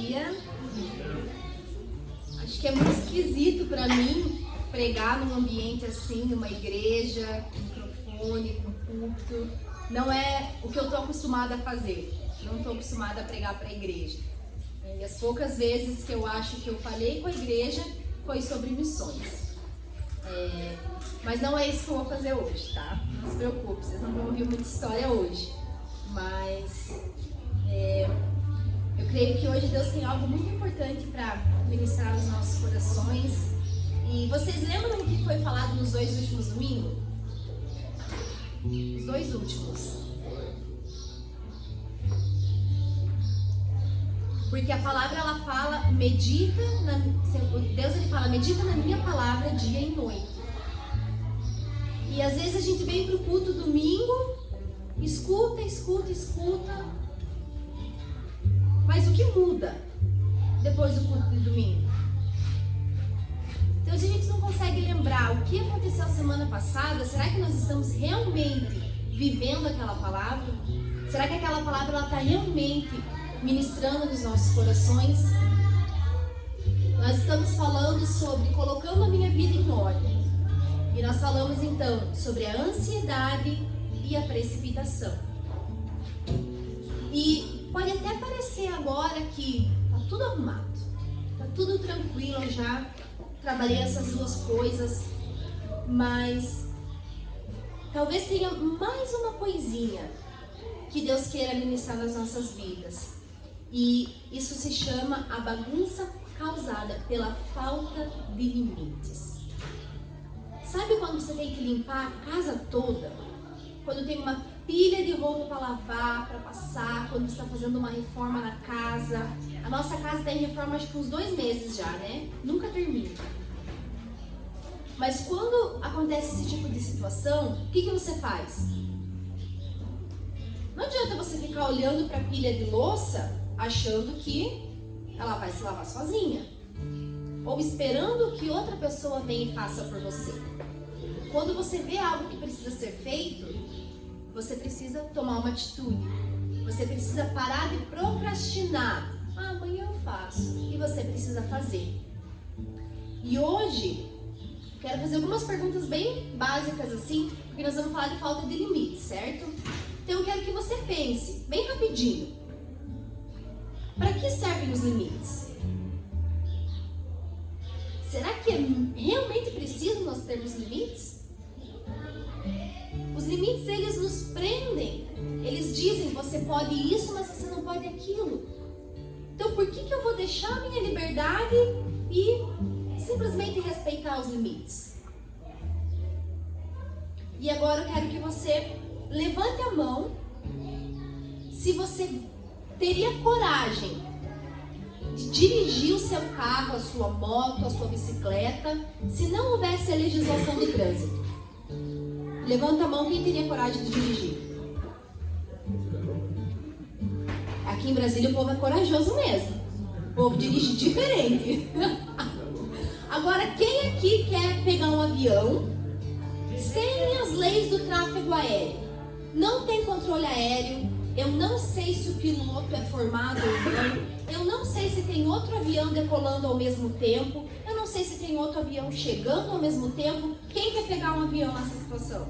dia. Acho que é muito esquisito para mim pregar num ambiente assim, numa igreja, com microfone, com culto. Não é o que eu estou acostumada a fazer. Não estou acostumada a pregar para a igreja. E as poucas vezes que eu acho que eu falei com a igreja foi sobre missões. Mas não é isso que eu vou fazer hoje, tá? Não se preocupe, vocês não vão ouvir muita história hoje. Mas eu creio que hoje Deus tem algo muito importante para ministrar os nossos corações. E vocês lembram o que foi falado nos 2 últimos domingos? Os 2 últimos. Porque a palavra ela fala, Deus ele fala, medita na minha palavra dia e noite. E às vezes a gente vem para o culto domingo, escuta. Mas o que muda depois do culto de domingo? Então, se a gente não consegue lembrar o que aconteceu semana passada, será que nós estamos realmente vivendo aquela palavra? Será que aquela palavra está realmente ministrando nos nossos corações? Nós estamos falando sobre colocando a minha vida em ordem. E nós falamos então sobre a ansiedade e a precipitação. E pode até parecer agora que tá tudo arrumado, tá tudo tranquilo, eu já trabalhei essas 2 coisas, mas talvez tenha mais uma coisinha que Deus queira ministrar nas nossas vidas. E isso se chama a bagunça causada pela falta de limites. Sabe quando você tem que limpar a casa toda? Quando tem uma pilha de roupa para lavar, para passar, quando você está fazendo uma reforma na casa. A nossa casa está em reforma acho que uns 2 meses já, né? Nunca termina. Mas quando acontece esse tipo de situação, o que você faz? Não adianta você ficar olhando para a pilha de louça achando que ela vai se lavar sozinha. Ou esperando que outra pessoa venha e faça por você. Quando você vê algo que precisa ser feito, você precisa tomar uma atitude. Você precisa parar de procrastinar. Amanhã eu faço. E você precisa fazer. E hoje, quero fazer algumas perguntas bem básicas assim, porque nós vamos falar de falta de limites, certo? Então eu quero que você pense, bem rapidinho. Para que servem os limites? Será que é realmente preciso nós termos limites? Os limites, eles nos prendem. Eles dizem, você pode isso, mas você não pode aquilo. Então, por que eu vou deixar a minha liberdade e simplesmente respeitar os limites? E agora eu quero que você levante a mão se você teria coragem de dirigir o seu carro, a sua moto, a sua bicicleta, se não houvesse a legislação de trânsito. Levanta a mão quem teria coragem de dirigir. Aqui em Brasília o povo é corajoso mesmo. O povo dirige diferente. Agora, quem aqui quer pegar um avião sem as leis do tráfego aéreo? Não tem controle aéreo, eu não sei se o piloto é formado ou não, eu não sei se tem outro avião decolando ao mesmo tempo, eu não sei se tem outro avião chegando ao mesmo tempo. Quem quer pegar um avião nessa situação?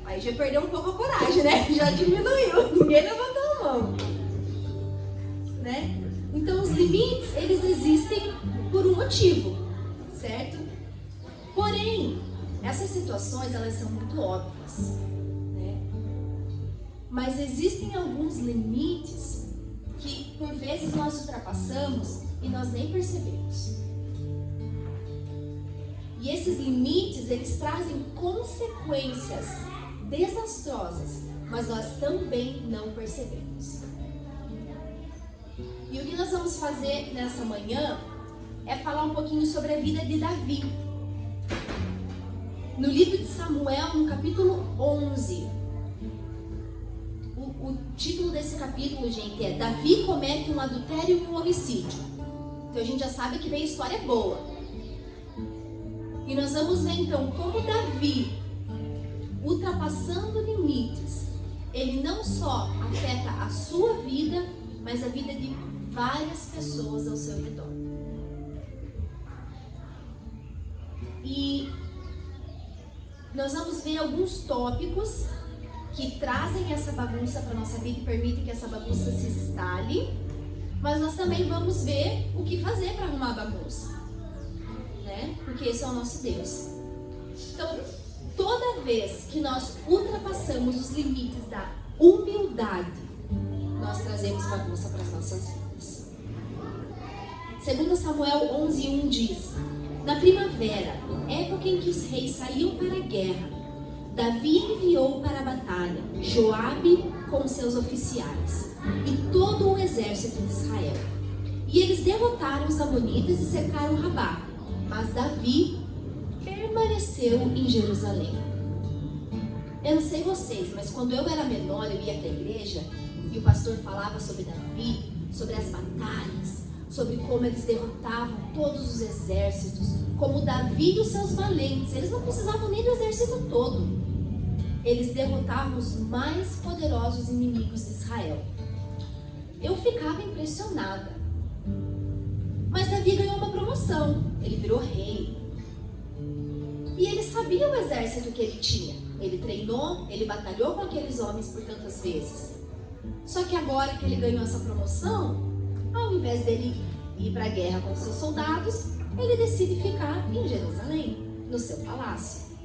Aí já perdeu um pouco a coragem, né? Já diminuiu, ninguém levantou a mão, né? Então os limites, eles existem por um motivo, certo? Porém, essas situações, elas são muito óbvias, né? Mas existem alguns limites que por vezes nós ultrapassamos e nós nem percebemos. E esses limites, eles trazem consequências desastrosas, mas nós também não percebemos. E o que nós vamos fazer nessa manhã é falar um pouquinho sobre a vida de Davi. No livro de Samuel, no capítulo 11, o título desse capítulo, gente, é Davi comete um adultério e um homicídio. Então a gente já sabe que vem história boa. E nós vamos ver então como Davi, ultrapassando limites, ele não só afeta a sua vida, mas a vida de várias pessoas ao seu redor. E nós vamos ver alguns tópicos que trazem essa bagunça para a nossa vida e permitem que essa bagunça se instale, mas nós também vamos ver o que fazer para arrumar a bagunça, né? Porque esse é o nosso Deus. Então, toda vez que nós ultrapassamos os limites da humildade, nós trazemos bagunça para as nossas vidas. 2 Samuel 11:1 diz: na primavera, época em que os reis saíam para a guerra, Davi enviou para a batalha Joabe com seus oficiais e todo o exército de Israel. E eles derrotaram os amonitas e cercaram Rabá, mas Davi permaneceu em Jerusalém. Eu não sei vocês, mas quando eu era menor, eu ia para a igreja e o pastor falava sobre Davi, sobre as batalhas, sobre como eles derrotavam todos os exércitos, como Davi e os seus valentes. Eles não precisavam nem do exército todo. Eles derrotavam os mais poderosos inimigos de Israel. Eu ficava impressionada. Mas Davi ganhou uma promoção. Ele virou rei. E ele sabia o exército que ele tinha. Ele treinou, ele batalhou com aqueles homens por tantas vezes. Só que agora que ele ganhou essa promoção, ao invés dele ir para a guerra com seus soldados, ele decide ficar em Jerusalém, no seu palácio.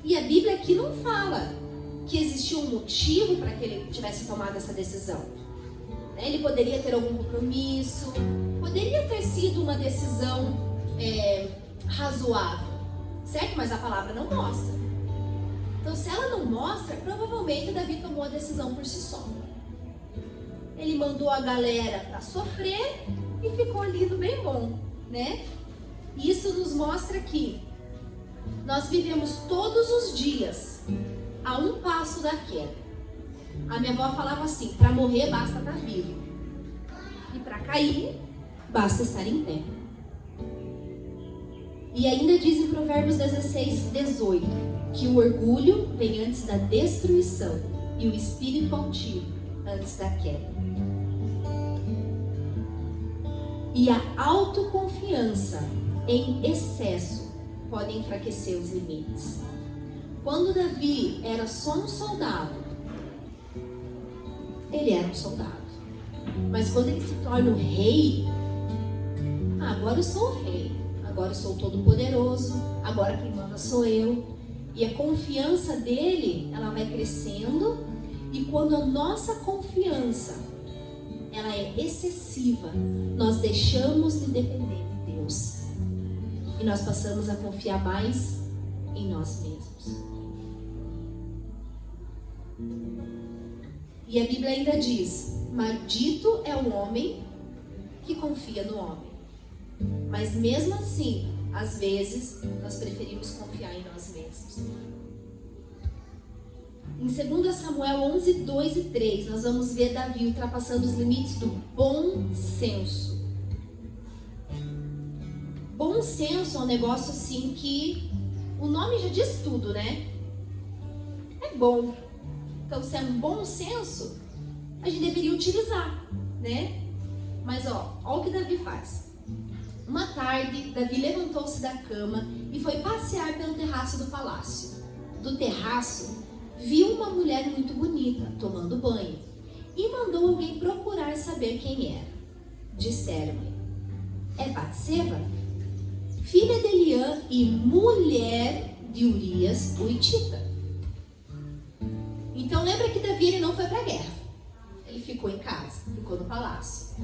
E a Bíblia aqui não fala que existia um motivo para que ele tivesse tomado essa decisão. Ele poderia ter algum compromisso, poderia ter sido uma decisão razoável, certo? Mas a palavra não mostra. Então, se ela não mostra, provavelmente Davi tomou a decisão por si só. Ele mandou a galera para sofrer e ficou lindo bem bom, né? Isso nos mostra que nós vivemos todos os dias a um passo da queda. A minha avó falava assim: para morrer basta estar vivo, e para cair basta estar em pé. E ainda diz em Provérbios 16:18 que o orgulho vem antes da destruição e o espírito altivo antes da queda. E a autoconfiança em excesso pode enfraquecer os limites. Quando Davi era só um soldado, ele era um soldado. Mas quando ele se torna o rei, agora eu sou o rei, agora eu sou o todo-poderoso, agora quem manda sou eu. E a confiança dele, ela vai crescendo, e quando a nossa confiança ela é excessiva, nós deixamos de depender de Deus e nós passamos a confiar mais em nós mesmos. E a Bíblia ainda diz: maldito é o homem que confia no homem. Mas mesmo assim, às vezes, nós preferimos confiar em nós mesmos. Em 2 Samuel 11:2 e 3, nós vamos ver Davi ultrapassando os limites do bom senso. Bom senso é um negócio assim que o nome já diz tudo, né? É bom. Então, se é um bom senso, a gente deveria utilizar, né? Mas ó o que Davi faz. Uma tarde, Davi levantou-se da cama e foi passear pelo terraço do palácio. Do terraço, viu uma mulher muito bonita tomando banho e mandou alguém procurar saber quem era. Disseram-lhe: é Batseba, filha de Eliã e mulher de Urias, o hitita. Então lembra que Davi ele não foi para a guerra. Ele ficou em casa, ficou no palácio.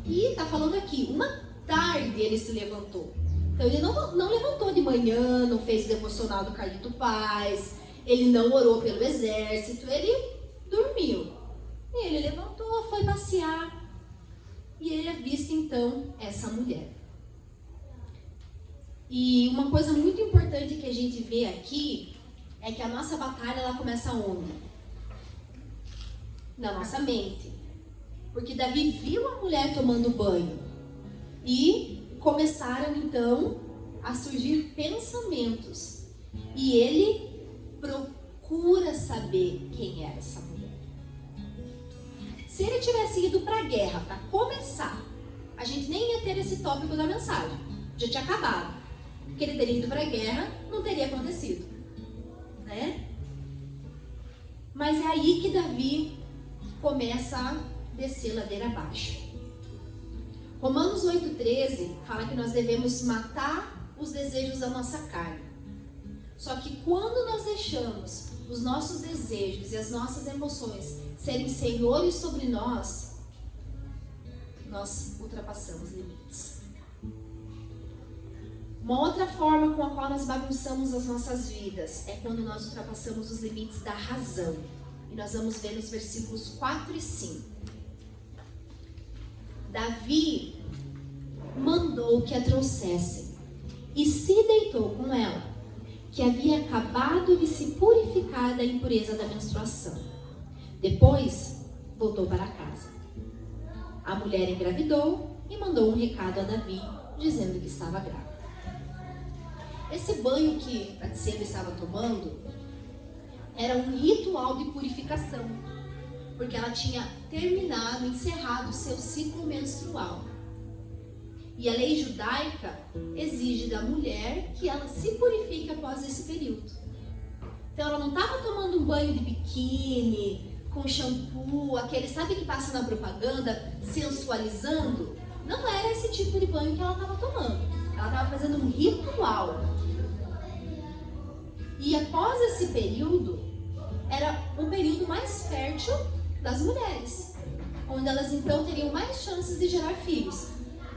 E está falando aqui, uma tarde ele se levantou. Então ele não levantou de manhã, não fez o devocional do Carlito Paz, ele não orou pelo exército, ele dormiu. E ele levantou, foi passear e ele avista então essa mulher. E uma coisa muito importante que a gente vê aqui é que a nossa batalha ela começa onde? Na nossa mente. Porque Davi viu a mulher tomando banho e começaram então a surgir pensamentos. E ele procura saber quem era essa mulher. Se ele tivesse ido para a guerra para começar, a gente nem ia ter esse tópico da mensagem. Já tinha acabado. Porque ele teria ido para a guerra, não teria acontecido. Né? Mas é aí que Davi começa a descer ladeira abaixo. Romanos 8,13 fala que nós devemos matar os desejos da nossa carne. Só que quando nós deixamos os nossos desejos e as nossas emoções serem senhores sobre nós, nós ultrapassamos limites. Uma outra forma com a qual nós bagunçamos as nossas vidas é quando nós ultrapassamos os limites da razão. E nós vamos ver nos versículos 4 e 5. Davi mandou que a trouxessem e se deitou com ela, que havia acabado de se purificar da impureza da menstruação. Depois, voltou para casa. A mulher engravidou e mandou um recado a Davi, dizendo que estava grávida. Esse banho que Batseba estava tomando era um ritual de purificação, porque ela tinha terminado, encerrado o seu ciclo menstrual. E a lei judaica exige da mulher que ela se purifique após esse período. Então ela não estava tomando um banho de biquíni, com shampoo, aquele, sabe, que passa na propaganda, sensualizando? Não era esse tipo de banho que ela estava tomando. Ela estava fazendo um ritual. E após esse período, era um período mais fértil das mulheres, onde elas então teriam mais chances de gerar filhos.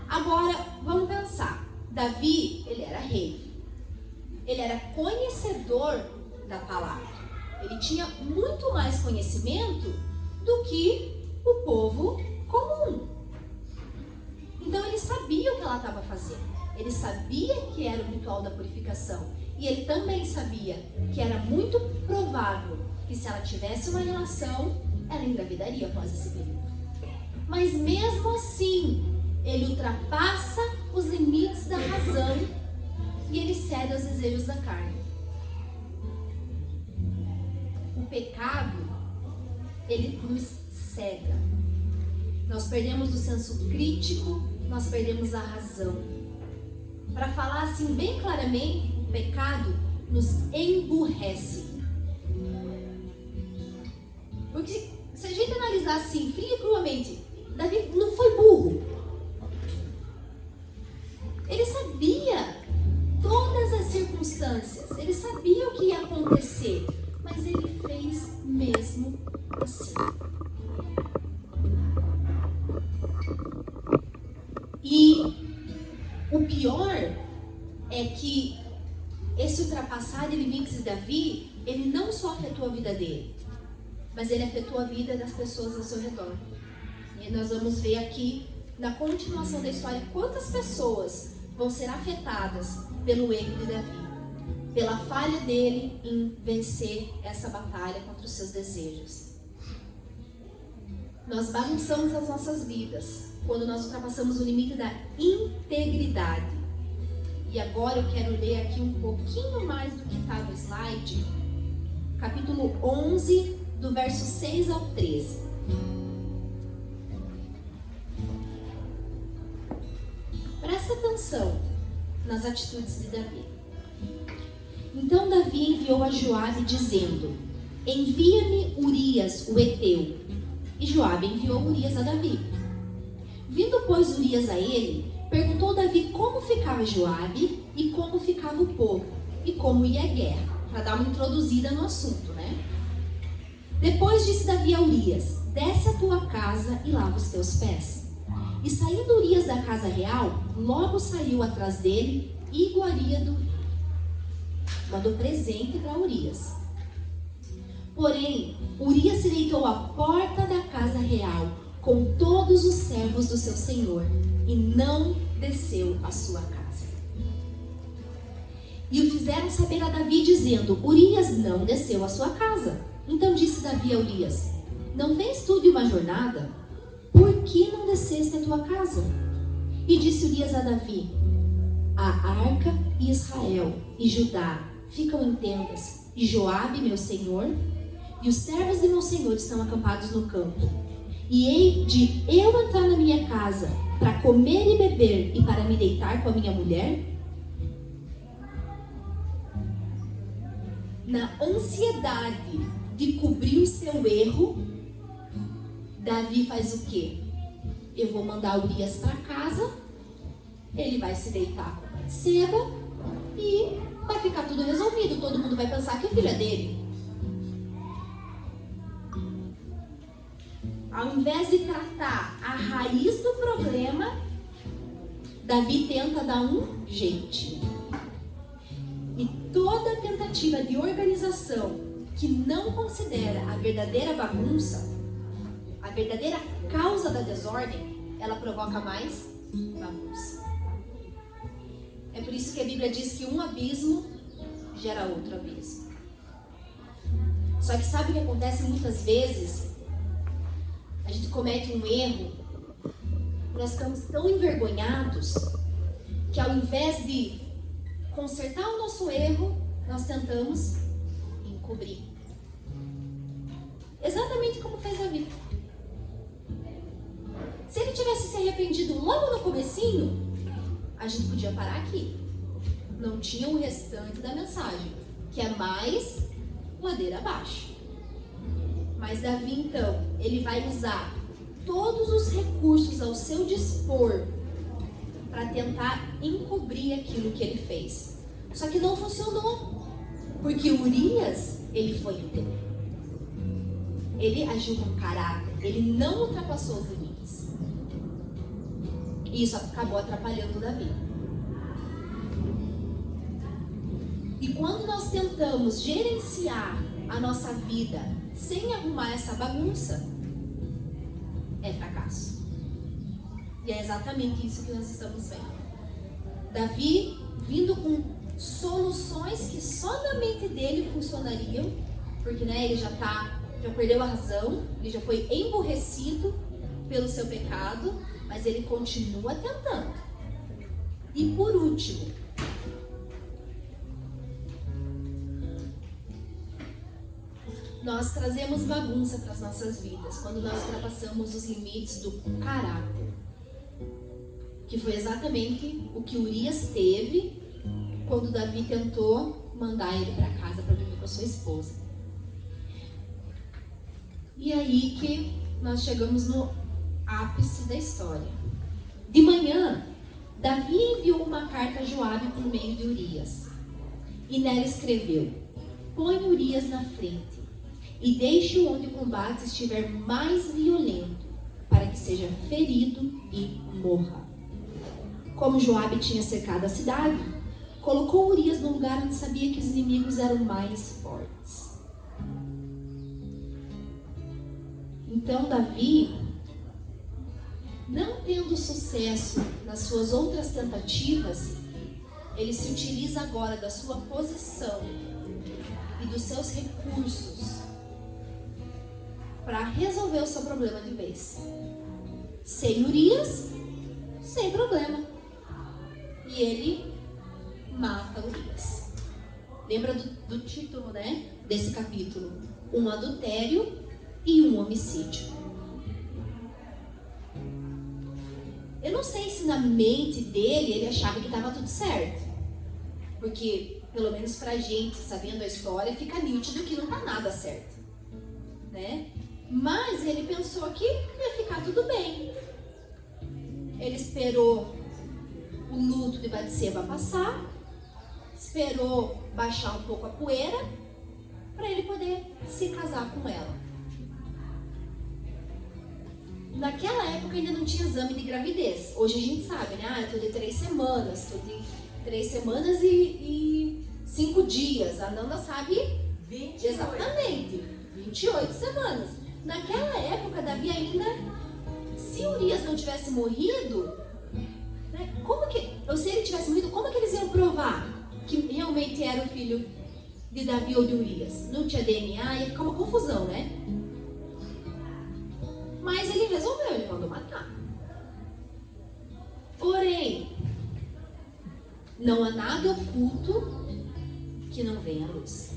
Agora, vamos pensar. Davi, ele era rei. Ele era conhecedor da palavra. Ele tinha muito mais conhecimento do que o povo comum. Então, ele sabia o que ela estava fazendo. Ele sabia que era o ritual da purificação. E ele também sabia que era muito provável que se ela tivesse uma relação, ela engravidaria após esse período. Mas mesmo assim, ele ultrapassa os limites da razão e ele cede aos desejos da carne. O pecado, ele nos cega. Nós perdemos o senso crítico, nós perdemos a razão. Para falar assim bem claramente, o pecado nos emburrece. Porque se a gente analisar assim, frio e cruamente, Davi não foi burro. Ele sabia todas as circunstâncias, ele sabia o que ia acontecer, mas ele fez mesmo assim. E o pior é que esse ultrapassar de limites de Davi, ele não só afetou a vida dele, mas ele afetou a vida das pessoas ao seu redor. E nós vamos ver aqui, na continuação da história, quantas pessoas vão ser afetadas pelo erro de Davi, pela falha dele em vencer essa batalha contra os seus desejos. Nós bagunçamos as nossas vidas quando nós ultrapassamos o limite da integridade. E agora eu quero ler aqui um pouquinho mais do que está no slide, capítulo 11, do verso 6 ao 13. Presta atenção nas atitudes de Davi. Então Davi enviou a Joabe dizendo: envia-me Urias, o heteu. E Joabe enviou Urias a Davi. Vindo, pois, Urias a ele, perguntou Davi como ficava Joabe e como ficava o povo e como ia a guerra, para dar uma introduzida no assunto, né? Depois disse Davi a Urias: desce à tua casa e lava os teus pés. E saindo Urias da casa real, logo saiu atrás dele e iguaria mandou presente para Urias. Porém, Urias se deitou à porta da casa real com todos os servos do seu senhor e não desceu à sua casa. E o fizeram saber a Davi, dizendo: Urias não desceu à sua casa. Então disse Davi a Urias: não vens tu de uma jornada? Por que não desceste à tua casa? E disse Urias a Davi: a arca e Israel e Judá ficam em tendas, e Joabe, meu senhor, e os servos de meu senhor estão acampados no campo. E hei de eu entrar na minha minha casa para comer e beber e para me deitar com a minha mulher? Na ansiedade de cobrir o seu erro, Davi faz o quê? Eu vou mandar Urias para casa, ele vai se deitar com Batseba e vai ficar tudo resolvido. Todo mundo vai pensar que o filho é dele. Ao invés de tratar a raiz do problema, Davi tenta dar um jeitinho. E toda tentativa de organização que não considera a verdadeira bagunça, a verdadeira causa da desordem, ela provoca mais bagunça. É por isso que a Bíblia diz que um abismo gera outro abismo. Só que sabe o que acontece muitas vezes? A gente comete um erro, nós ficamos tão envergonhados que ao invés de consertar o nosso erro, nós tentamos encobrir. Exatamente como fez Davi. Se ele tivesse se arrependido logo no comecinho, a gente podia parar aqui. Não tinha o restante da mensagem, que é mais ladeira abaixo. Mas Davi, então, ele vai usar todos os recursos ao seu dispor para tentar encobrir aquilo que ele fez. Só que não funcionou, porque Urias, ele foi íntegro. Ele agiu com caráter, ele não ultrapassou os limites. E isso acabou atrapalhando Davi. E quando nós tentamos gerenciar a nossa vida sem arrumar essa bagunça, é fracasso. E é exatamente isso que nós estamos vendo. Davi vindo com soluções que só na mente dele funcionariam, porque ele já perdeu a razão, ele já foi emburrecido pelo seu pecado, mas ele continua tentando. E por último, nós trazemos bagunça para as nossas vidas quando nós ultrapassamos os limites do caráter, que foi exatamente o que Urias teve quando Davi tentou mandar ele para casa para dormir com a sua esposa. E aí que nós chegamos no ápice da história. De manhã, Davi enviou uma carta a Joabe por meio de Urias, e nela escreveu: põe Urias na frente e deixe-o onde o combate estiver mais violento, para que seja ferido e morra. Como Joabe tinha cercado a cidade, colocou Urias no lugar onde sabia que os inimigos eram mais fortes. Então Davi, não tendo sucesso nas suas outras tentativas, ele se utiliza agora da sua posição e dos seus recursos para resolver o seu problema de vez. Sem Urias, sem problema. E ele mata Urias. Lembra do título, desse capítulo? Um adultério e um homicídio. Eu não sei se na mente dele ele achava que estava tudo certo. Porque, pelo menos pra gente, sabendo a história, fica nítido que não tá nada certo. Mas ele pensou que ia ficar tudo bem. Ele esperou o luto de Batseba passar, esperou baixar um pouco a poeira, para ele poder se casar com ela. Naquela época ainda não tinha exame de gravidez. Hoje a gente sabe, eu tô de 3 semanas, tô de 3 semanas e 5 dias. A Nanda sabe 28. Exatamente, 28 semanas. Naquela época, Davi ainda, se Urias não tivesse morrido, ou se ele tivesse morrido, como que eles iam provar que realmente era o filho de Davi ou de Urias? Não tinha DNA, ia ficar uma confusão, Mas ele resolveu, ele mandou matar. Porém, não há nada oculto que não venha à luz.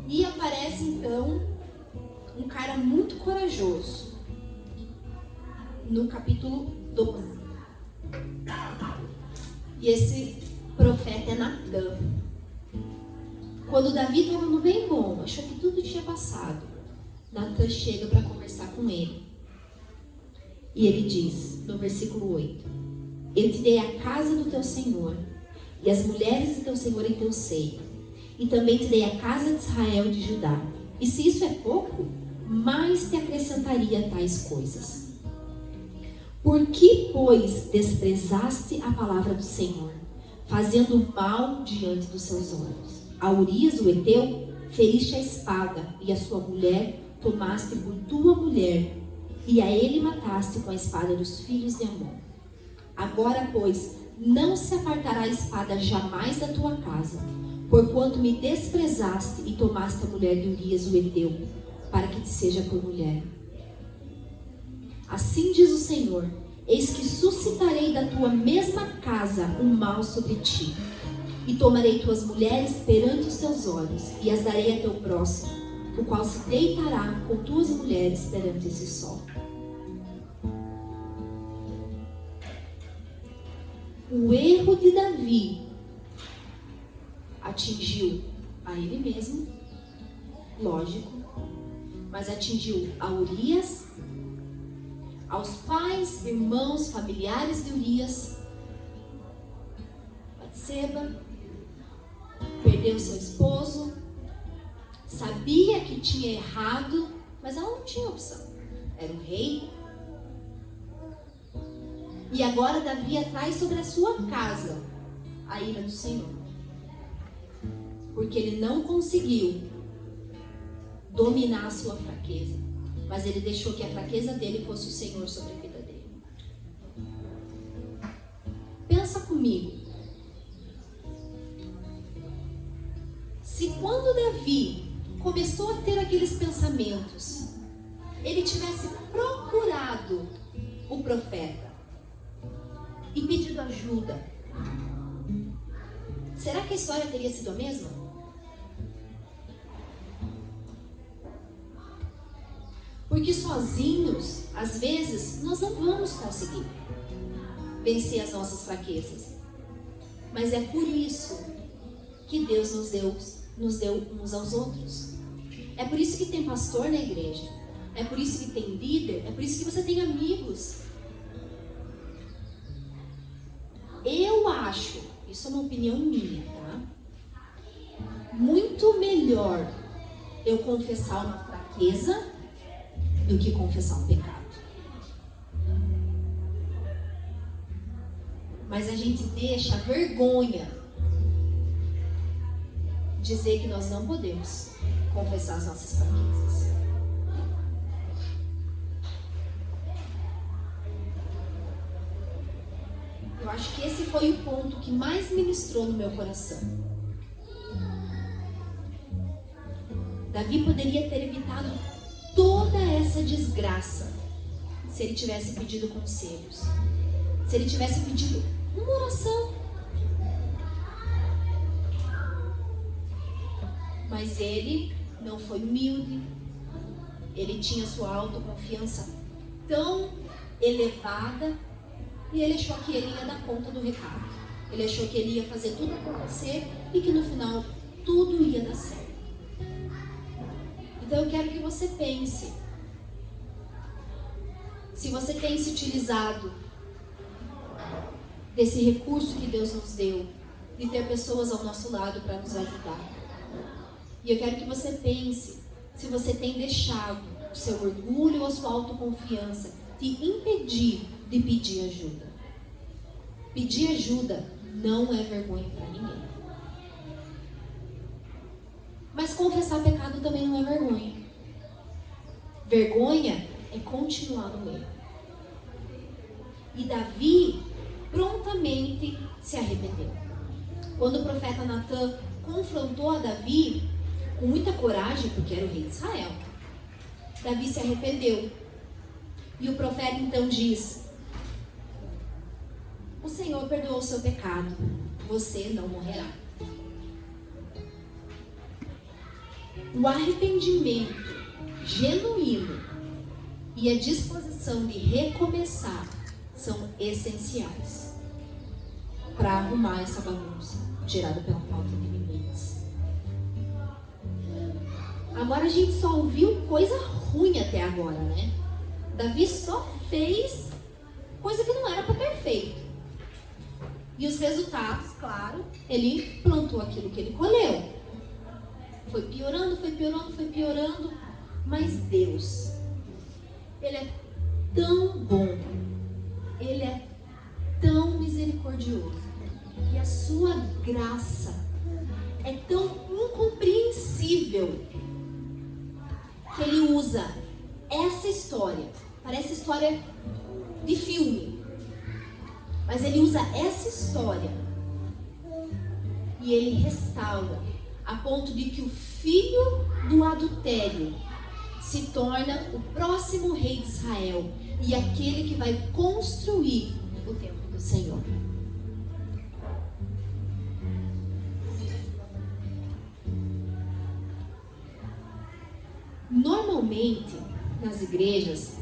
E aparece então um cara muito corajoso, no capítulo 12. E esse profeta é Natã. Quando Davi estava no bem bom, achou que tudo tinha passado, Natã chega para conversar com ele. E ele diz, no versículo 8: Eu te dei a casa do teu Senhor, e as mulheres do teu Senhor em teu seio, e também te dei a casa de Israel e de Judá. E se isso é pouco, mais te acrescentaria tais coisas. Por que, pois, desprezaste a palavra do Senhor, fazendo mal diante dos seus olhos? A Urias, o Heteu, feriste a espada, e a sua mulher tomaste por tua mulher, e a ele mataste com a espada dos filhos de Amon. Agora, pois, não se apartará a espada jamais da tua casa, porquanto me desprezaste e tomaste a mulher de Urias, o Heteu, para que te seja por mulher. Assim diz o Senhor: eis que suscitarei da tua mesma casa um mal sobre ti, e tomarei tuas mulheres perante os teus olhos, e as darei a teu próximo, o qual se deitará com tuas mulheres perante esse sol. O erro de Davi atingiu a ele mesmo, lógico, mas atingiu a Urias, aos pais, irmãos, familiares de Urias, Batseba, perdeu seu esposo, sabia que tinha errado, mas ela não tinha opção, era o rei. E agora Davi atrai sobre a sua casa a ira do Senhor, porque ele não conseguiu dominar a sua fraqueza, mas ele deixou que a fraqueza dele fosse o Senhor sobre a vida dele. Pensa comigo. Se quando Davi começou a ter aqueles pensamentos, ele tivesse procurado o profeta e pedido ajuda, será que a história teria sido a mesma? Porque sozinhos, às vezes, nós não vamos conseguir vencer as nossas fraquezas. Mas é por isso que Deus nos deu uns aos outros. É por isso que tem pastor na igreja. É por isso que tem líder. É por isso que você tem amigos. Eu acho, isso é uma opinião minha, tá? Muito melhor eu confessar uma fraqueza do que confessar um pecado. Mas a gente deixa a vergonha dizer que nós não podemos confessar as nossas fraquezas. Eu acho que esse foi o ponto que mais ministrou no meu coração. Davi poderia ter evitado toda essa desgraça se ele tivesse pedido conselhos, se ele tivesse pedido uma oração. Mas ele não foi humilde, ele tinha sua autoconfiança tão elevada e ele achou que ele ia dar conta do recado. Ele achou que ele ia fazer tudo acontecer e que no final tudo ia dar certo. Então eu quero que você pense, se você tem se utilizado desse recurso que Deus nos deu, de ter pessoas ao nosso lado para nos ajudar. E eu quero que você pense se você tem deixado o seu orgulho ou a sua autoconfiança te impedir de pedir ajuda. Pedir ajuda não é vergonha para ninguém. Mas confessar pecado também não é vergonha. Vergonha é continuar no erro. E Davi prontamente se arrependeu. Quando o profeta Natã confrontou a Davi, com muita coragem, porque era o rei de Israel, Davi se arrependeu. E o profeta então diz: o Senhor perdoou o seu pecado, você não morrerá. O arrependimento genuíno e a disposição de recomeçar são essenciais para arrumar essa bagunça gerada pela falta de limites. Agora a gente só ouviu coisa ruim até agora, né? Davi só fez coisa que não era para ter feito. E os resultados, claro, ele plantou aquilo que ele colheu. Foi piorando, foi piorando, foi piorando. Mas Deus, Ele é tão bom, Ele é tão misericordioso. E a sua graça é tão incompreensível que Ele usa essa história. Parece história de filme. Mas Ele usa essa história e Ele restaura a ponto de que o filho do adultério se torna o próximo rei de Israel e aquele que vai construir o templo do Senhor. Normalmente, nas igrejas,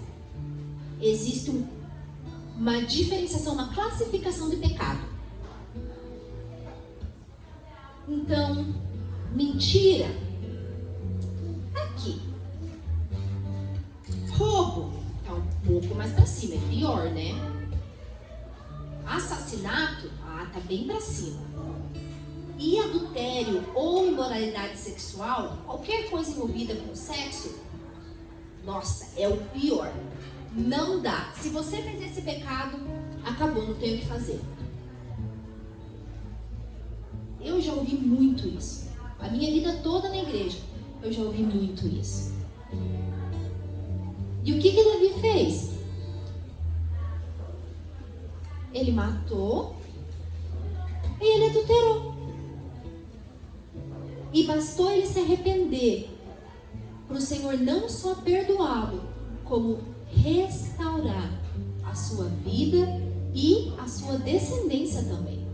existe uma diferenciação, uma classificação de pecado. Então, mentira, aqui. Roubo, tá um pouco mais pra cima, é pior, né? Assassinato, tá bem pra cima. E adultério ou imoralidade sexual, qualquer coisa envolvida com sexo, nossa, é o pior. Não dá. Se você fez esse pecado, acabou, não tem o que fazer. Eu já ouvi muito isso. A minha vida toda na igreja, eu já ouvi muito isso. E o que Davi fez? Ele matou e ele adulterou. E bastou ele se arrepender para o Senhor não só perdoá-lo, como restaurar a sua vida e a sua descendência também.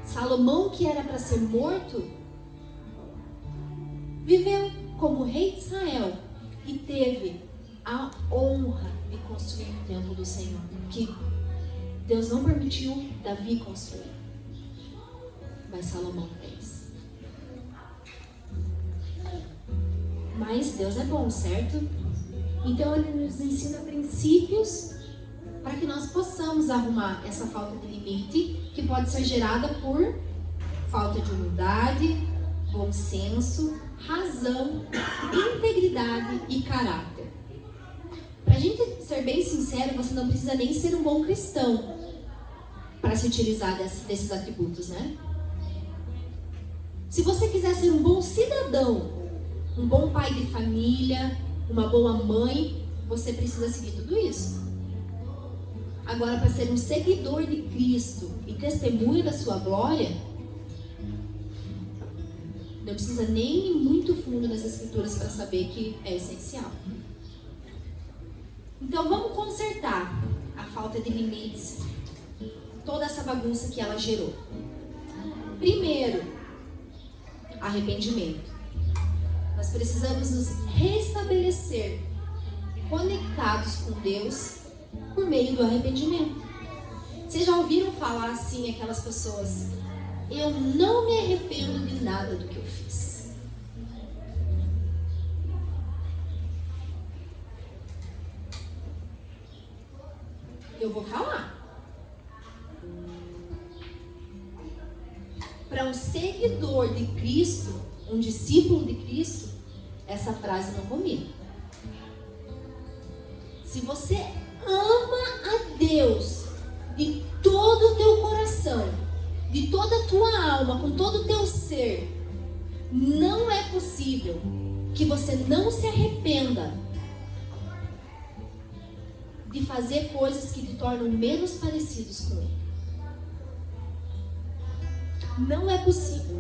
Salomão, que era para ser morto, viveu como rei de Israel e teve a honra de construir o templo do Senhor, que Deus não permitiu Davi construir, mas Salomão fez. Mas Deus é bom, certo? Então Ele nos ensina princípios para que nós possamos arrumar essa falta de limite que pode ser gerada por falta de humildade, bom senso, razão, integridade e caráter. Para a gente ser bem sincero, você não precisa nem ser um bom cristão para se utilizar desses atributos, né? Se você quiser ser um bom cidadão, um bom pai de família, uma boa mãe, você precisa seguir tudo isso. Agora, para ser um seguidor de Cristo e testemunho da sua glória, não precisa nem ir muito fundo nas escrituras para saber que é essencial. Então vamos consertar a falta de limites, toda essa bagunça que ela gerou. Primeiro, arrependimento. Nós precisamos nos restabelecer conectados com Deus por meio do arrependimento. Vocês já ouviram falar assim aquelas pessoas: eu não me arrependo de nada do que eu fiz. Eu vou falar. Para um seguidor de Cristo, um discípulo de Cristo, essa frase não combina. Se você ama a Deus de todo o teu coração, de toda a tua alma, com todo o teu ser, não é possível que você não se arrependa de fazer coisas que te tornam menos parecidos com Ele. Não é possível.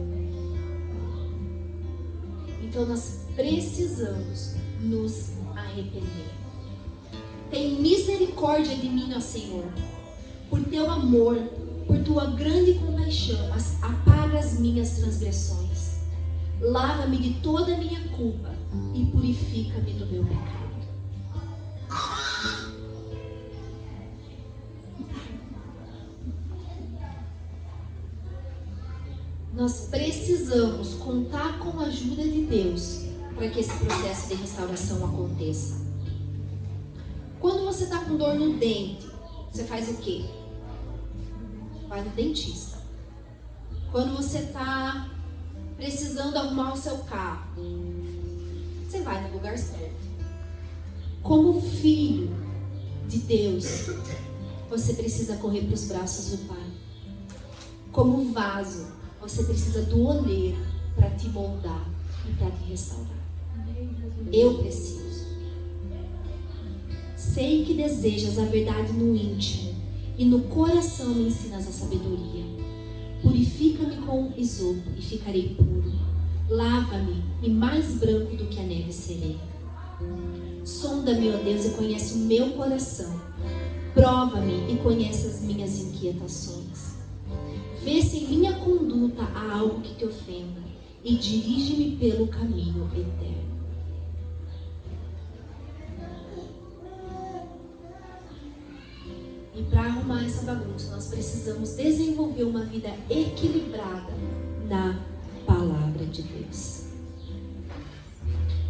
Então nós precisamos nos arrepender. Tem misericórdia de mim, ó Senhor, por teu amor, por tua grande compaixão, apaga as minhas transgressões. Lava-me de toda a minha culpa e purifica-me do meu pecado. nós precisamos contar com a ajuda de Deus para que esse processo de restauração aconteça. Quando você está com dor no dente, você faz o quê? Vai no dentista. Quando você está precisando arrumar o seu carro, você vai no lugar certo. Como filho de Deus, você precisa correr para os braços do Pai. Como vaso, você precisa do oleiro para te moldar e para te restaurar. Eu preciso. Sei que desejas a verdade no íntimo e no coração me ensinas a sabedoria. Purifica-me com isopo e ficarei puro. Lava-me e mais branco do que a neve serei. Sonda-me, ó Deus, e conhece o meu coração. Prova-me e conhece as minhas inquietações. Vê se em minha conduta há algo que te ofenda e dirige-me pelo caminho eterno. E para arrumar essa bagunça, nós precisamos desenvolver uma vida equilibrada na palavra de Deus.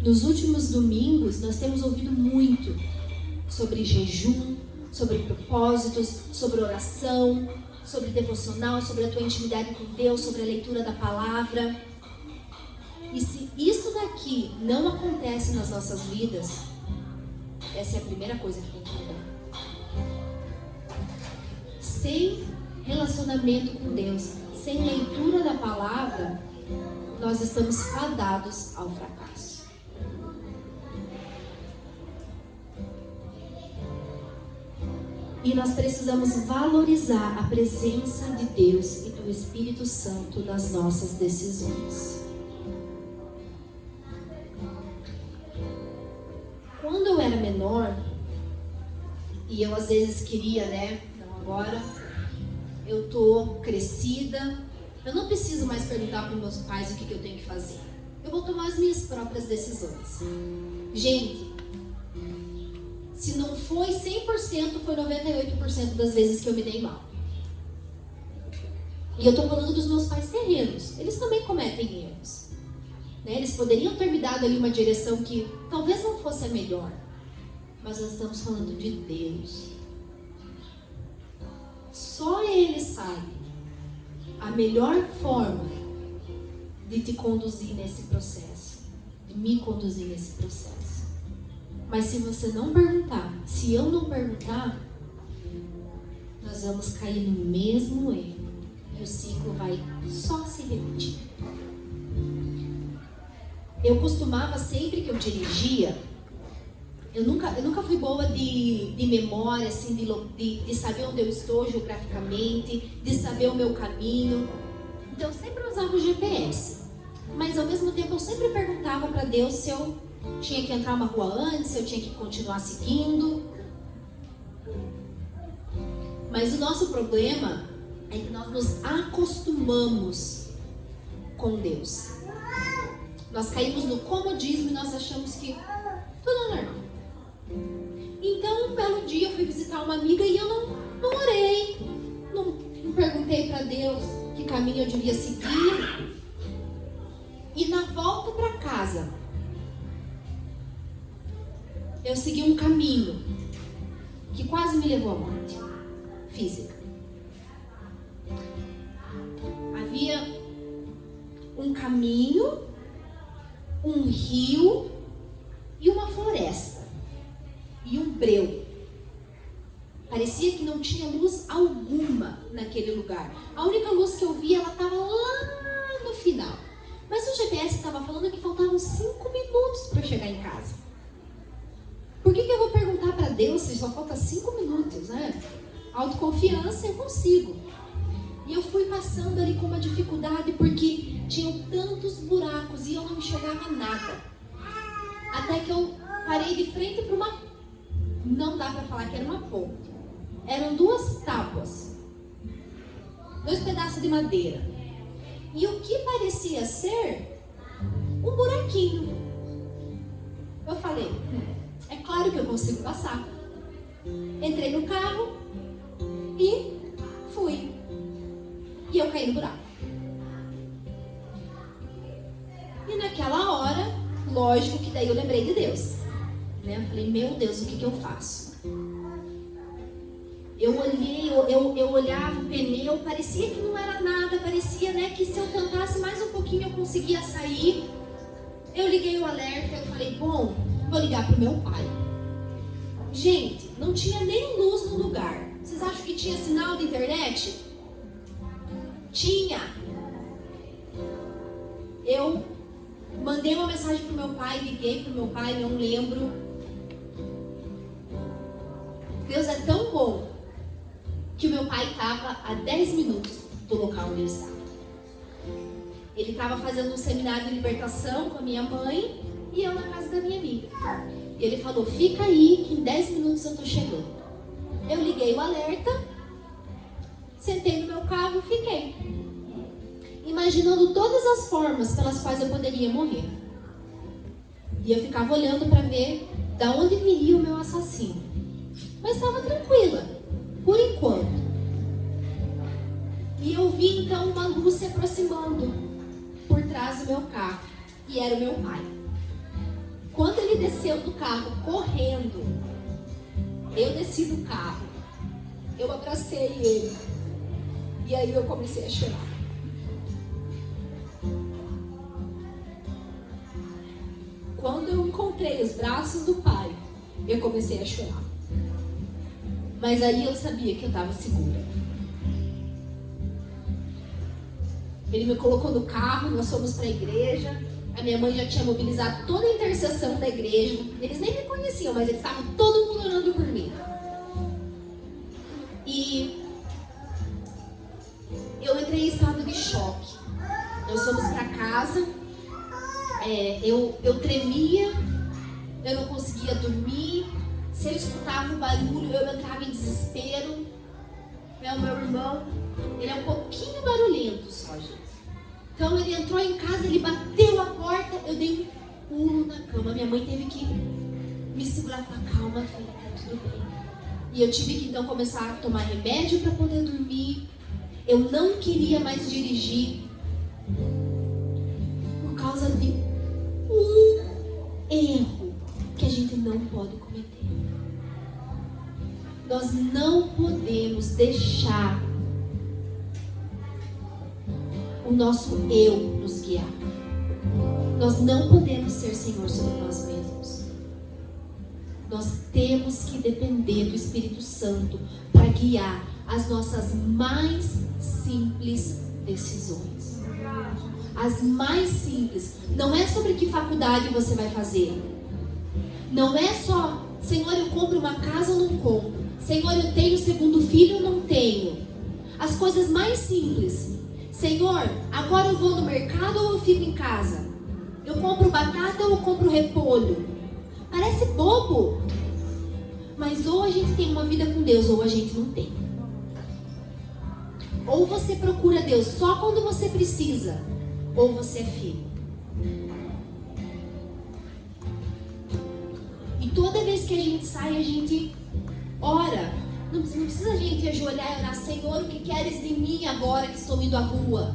Nos últimos domingos, nós temos ouvido muito sobre jejum, sobre propósitos, sobre oração, sobre devocional, sobre a tua intimidade com Deus, sobre a leitura da palavra. E se isso daqui não acontece nas nossas vidas, essa é a primeira coisa que tem que mudar. Sem relacionamento com Deus, sem leitura da palavra, nós estamos fadados ao fracasso. E nós precisamos valorizar a presença de Deus e do Espírito Santo nas nossas decisões. Quando eu era menor, e eu às vezes queria, não, agora eu tô crescida, eu não preciso mais perguntar para os meus pais o que eu tenho que fazer. Eu vou tomar as minhas próprias decisões. Gente, se não foi 100%, foi 98% das vezes que eu me dei mal. E eu tô falando dos meus pais terrenos. Eles também cometem erros. Eles poderiam ter me dado ali uma direção que talvez não fosse a melhor. Mas nós estamos falando de Deus. Só Ele sabe a melhor forma de te conduzir nesse processo. De me conduzir nesse processo. Mas se você não perguntar, se eu não perguntar, nós vamos cair no mesmo erro. E o ciclo vai só se repetir. Eu costumava, sempre que eu dirigia, eu nunca fui boa de memória, assim, de saber onde eu estou geograficamente, de saber o meu caminho. Então eu sempre usava o GPS. Mas ao mesmo tempo eu sempre perguntava para Deus se eu tinha que entrar uma rua antes, se eu tinha que continuar seguindo. Mas o nosso problema é que nós nos acostumamos com Deus. Nós caímos no comodismo e nós achamos que tudo é normal. Então, um belo dia eu fui visitar uma amiga e eu não orei, não perguntei para Deus que caminho eu devia seguir. E na volta para casa, eu segui um caminho que quase me levou à morte física. Havia um caminho, um rio e uma floresta e um breu. Parecia que não tinha luz alguma naquele lugar. A única luz que eu via, ela estava lá no final. Mas o GPS estava falando que faltavam 5 minutos para eu chegar em casa. Por que eu vou perguntar para Deus se só falta 5 minutos, Autoconfiança eu consigo. E eu fui passando ali com uma dificuldade porque tinham tantos buracos e eu não enxergava nada. Até que eu parei de frente para uma... Não dá para falar que era uma ponte. Eram 2 tábuas. 2 pedaços de madeira. E o que parecia ser um buraquinho. Eu falei, é claro que eu consigo passar. Entrei no carro e fui. E eu caí no buraco. Lógico que daí eu lembrei de Deus, né? Eu falei, meu Deus, o que eu faço? Eu olhei, eu olhava o pneu, parecia que não era nada, parecia, né, que se eu tentasse mais um pouquinho eu conseguia sair. Eu liguei o alerta, eu falei, bom, vou ligar pro meu pai. Gente, não tinha nem luz no lugar. Vocês acham que tinha sinal de internet? Tinha. Eu mandei uma mensagem pro meu pai, liguei pro meu pai, não lembro. Deus é tão bom que o meu pai estava a 10 minutos do local onde eu estava. Ele estava fazendo um seminário de libertação com a minha mãe e eu na casa da minha amiga. E ele falou, fica aí que em 10 minutos eu estou chegando. Eu liguei o alerta, sentei no meu carro e fiquei. Imaginando todas as formas pelas quais eu poderia morrer. E eu ficava olhando para ver da onde viria o meu assassino. Mas estava tranquila, por enquanto. E eu vi então uma luz se aproximando por trás do meu carro. E era o meu pai. Quando ele desceu do carro correndo, eu desci do carro. Eu abracei ele. E aí eu comecei a chorar. Quando eu encontrei os braços do pai, eu comecei a chorar. Mas aí eu sabia que eu estava segura. Ele me colocou no carro, nós fomos para a igreja. A minha mãe já tinha mobilizado toda a intercessão da igreja. Eles nem me conheciam, mas eles estavam todo mundo orando por mim. E eu entrei em estado de choque. Nós fomos para casa. Eu tremia, eu não conseguia dormir. Se eu escutava o barulho, eu entrava em desespero. O meu irmão, ele é um pouquinho barulhento só, gente. Então ele entrou em casa, ele bateu a porta, eu dei um pulo na cama. Minha mãe teve que me segurar para calma, filha, tá tudo bem. E eu tive que então começar a tomar remédio para poder dormir. Eu não queria mais dirigir por causa de um erro que a gente não pode cometer. Nós não podemos deixar o nosso eu nos guiar. Nós não podemos ser Senhor sobre nós mesmos. Nós temos que depender do Espírito Santo para guiar as nossas mais simples decisões. As mais simples. Não é sobre que faculdade você vai fazer. Não é só, Senhor, eu compro uma casa ou não compro. Senhor, eu tenho segundo filho ou não tenho. As coisas mais simples. Senhor, agora eu vou no mercado ou eu fico em casa? Eu compro batata ou eu compro repolho? Parece bobo. Mas ou a gente tem uma vida com Deus ou a gente não tem. Ou você procura Deus só quando você precisa, ou você é filho. E toda vez que a gente sai, a gente ora. Não precisa a gente ajoelhar e orar, Senhor, o que queres de mim agora que estou indo à rua?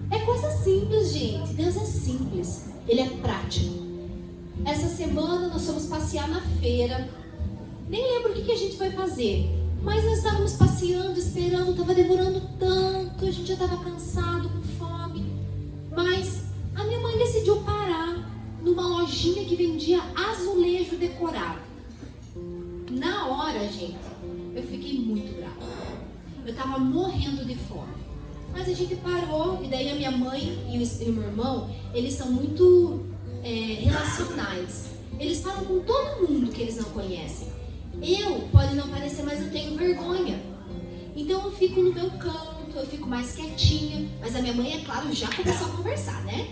É coisa simples, gente. Deus é simples. Ele é prático. Essa semana nós fomos passear na feira. Nem lembro o que a gente foi fazer. Mas nós estávamos passeando, esperando. Estava demorando tanto. A gente já estava cansado, com fome. Mas a minha mãe decidiu parar numa lojinha que vendia azulejo decorado. Na hora, gente, eu fiquei muito brava. Eu estava morrendo de fome. Mas a gente parou, e daí a minha mãe e o meu irmão, eles são muito relacionais. Eles falam com todo mundo que eles não conhecem. Pode não parecer, mas eu tenho vergonha. Então eu fico no meu canto, eu fico mais quietinha. Mas a minha mãe, é claro, já começou a conversar, né?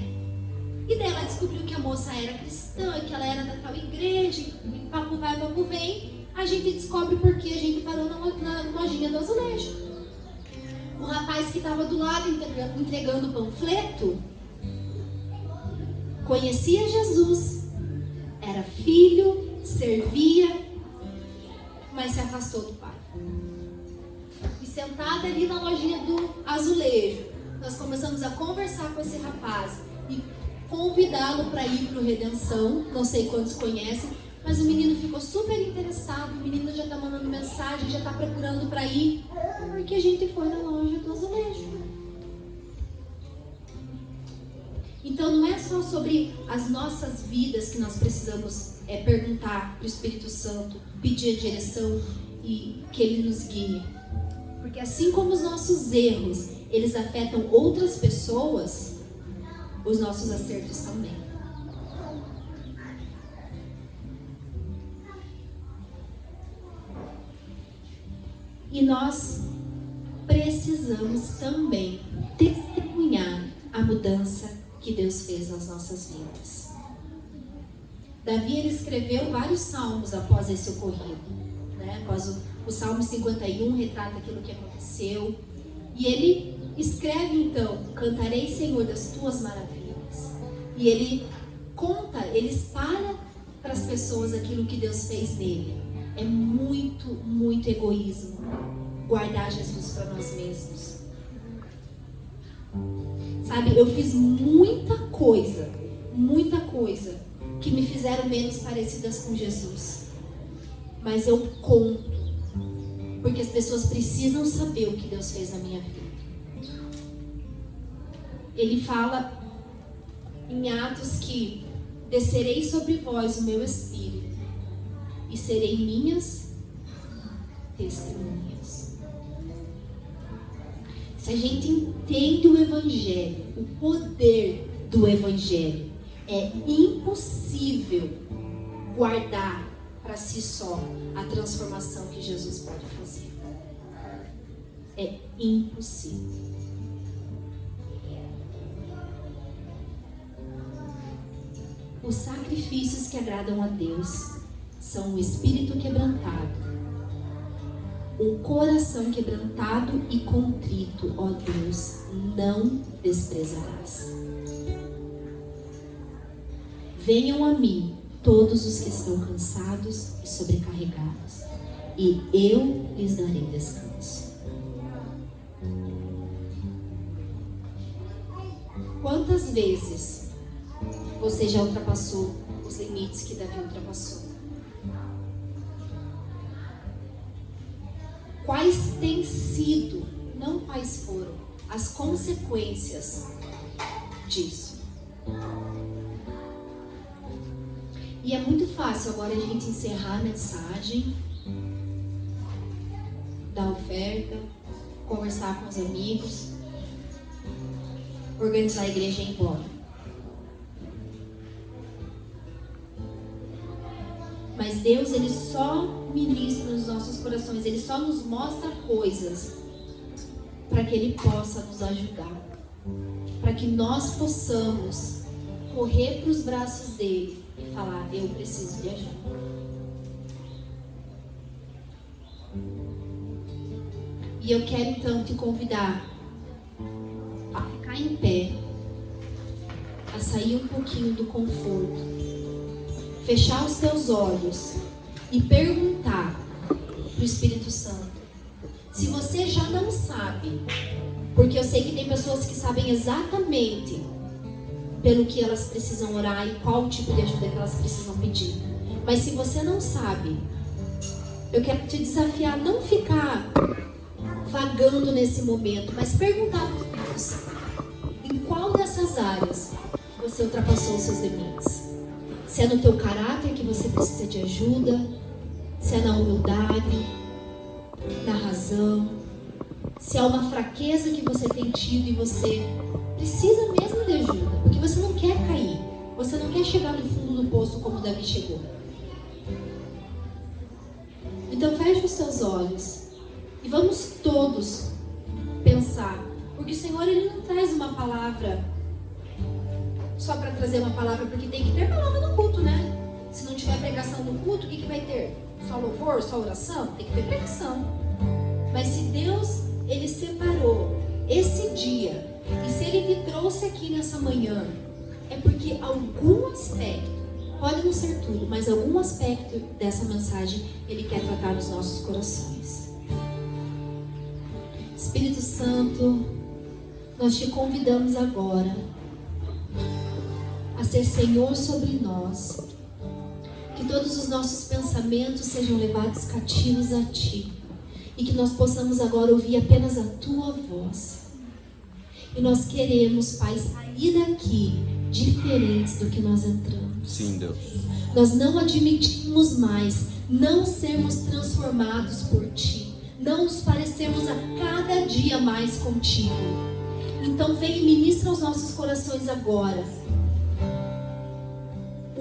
E daí ela descobriu que a moça era cristã, que ela era da tal igreja, e papo vai, papo vem. A gente descobre porque a gente parou na lojinha do azulejo. O rapaz que estava do lado entregando o panfleto conhecia Jesus, era filho, servia, mas se afastou do pai. E sentada ali na lojinha do azulejo, nós começamos a conversar com esse rapaz. E convidá-lo para ir para o Redenção. Não sei quantos conhecem, mas o menino ficou super interessado. O menino já está mandando mensagem, já está procurando para ir, porque a gente foi na loja do azulejo. Então não é só sobre as nossas vidas que nós precisamos perguntar para o Espírito Santo, pedir a direção e que Ele nos guie. Porque assim como os nossos erros, eles afetam outras pessoas, os nossos acertos também. E nós precisamos também testemunhar a mudança que Deus fez nas nossas vidas. Davi, ele escreveu vários salmos após esse ocorrido, né? Após o Salmo 51 retrata aquilo que aconteceu. E ele escreve então: cantarei, Senhor, das tuas maravilhas. E ele conta, ele espalha para as pessoas aquilo que Deus fez nele. É muito, muito egoísmo guardar Jesus para nós mesmos. Sabe, eu fiz muita coisa que me fizeram menos parecidas com Jesus. Mas eu conto, porque as pessoas precisam saber o que Deus fez na minha vida. Ele fala em Atos que descerei sobre vós o meu Espírito e serei minhas testemunhas. Se a gente entende o Evangelho, o poder do Evangelho, é impossível guardar para si só a transformação que Jesus pode fazer. É impossível. Os sacrifícios que agradam a Deus são um espírito quebrantado, um coração quebrantado e contrito, ó Deus, não desprezarás. Venham a mim todos os que estão cansados e sobrecarregados, e eu lhes darei descanso. Quantas vezes você já ultrapassou os limites que Davi ultrapassou? Quais têm sido, não quais foram, as consequências disso? E é muito fácil agora a gente encerrar a mensagem, dar oferta, conversar com os amigos, organizar a igreja e ir embora. Mas Deus, Ele só ministra nos nossos corações, Ele só nos mostra coisas para que Ele possa nos ajudar, para que nós possamos correr para os braços dEle e falar: eu preciso de ajuda. E eu quero então te convidar a ficar em pé, a sair um pouquinho do conforto, fechar os teus olhos e perguntar para o Espírito Santo. Se você já não sabe, porque eu sei que tem pessoas que sabem exatamente pelo que elas precisam orar e qual tipo de ajuda que elas precisam pedir. Mas se você não sabe, eu quero te desafiar a não ficar vagando nesse momento, mas perguntar para Deus em qual dessas áreas você ultrapassou os seus limites. Se é no teu caráter que você precisa de ajuda, se é na humildade, na razão, se é uma fraqueza que você tem tido e você precisa mesmo de ajuda, porque você não quer cair, você não quer chegar no fundo do poço como Davi chegou. Então feche os teus olhos e vamos todos pensar, porque o Senhor, Ele não traz uma palavra só para trazer uma palavra, porque tem que ter palavra no culto, né? Se não tiver pregação no culto, o que vai ter? Só louvor, só oração? Tem que ter pregação. Mas se Deus, Ele separou esse dia, e se Ele te trouxe aqui nessa manhã, é porque algum aspecto, pode não ser tudo, mas algum aspecto dessa mensagem Ele quer tratar nos nossos corações. Espírito Santo, nós te convidamos agora ser Senhor sobre nós. Que todos os nossos pensamentos sejam levados cativos a Ti. E que nós possamos agora ouvir apenas a Tua voz. E nós queremos, Pai, sair daqui diferentes do que nós entramos. Sim, Deus. Nós não admitimos mais não sermos transformados por Ti. Não nos parecermos a cada dia mais contigo. Então vem e ministra aos nossos corações agora.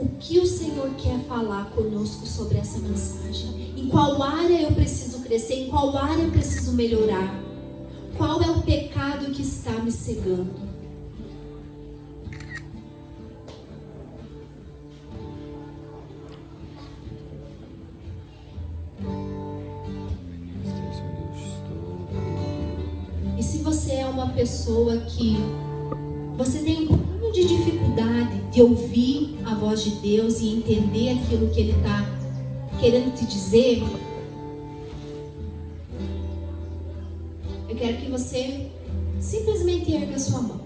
O que o Senhor quer falar conosco sobre essa mensagem? Em qual área eu preciso crescer? Em qual área eu preciso melhorar? Qual é o pecado que está me cegando? E se você é uma pessoa que você tem um pouquinho de dificuldade de ouvir a voz de Deus e entender aquilo que Ele está querendo te dizer, eu quero que você simplesmente erga a sua mão.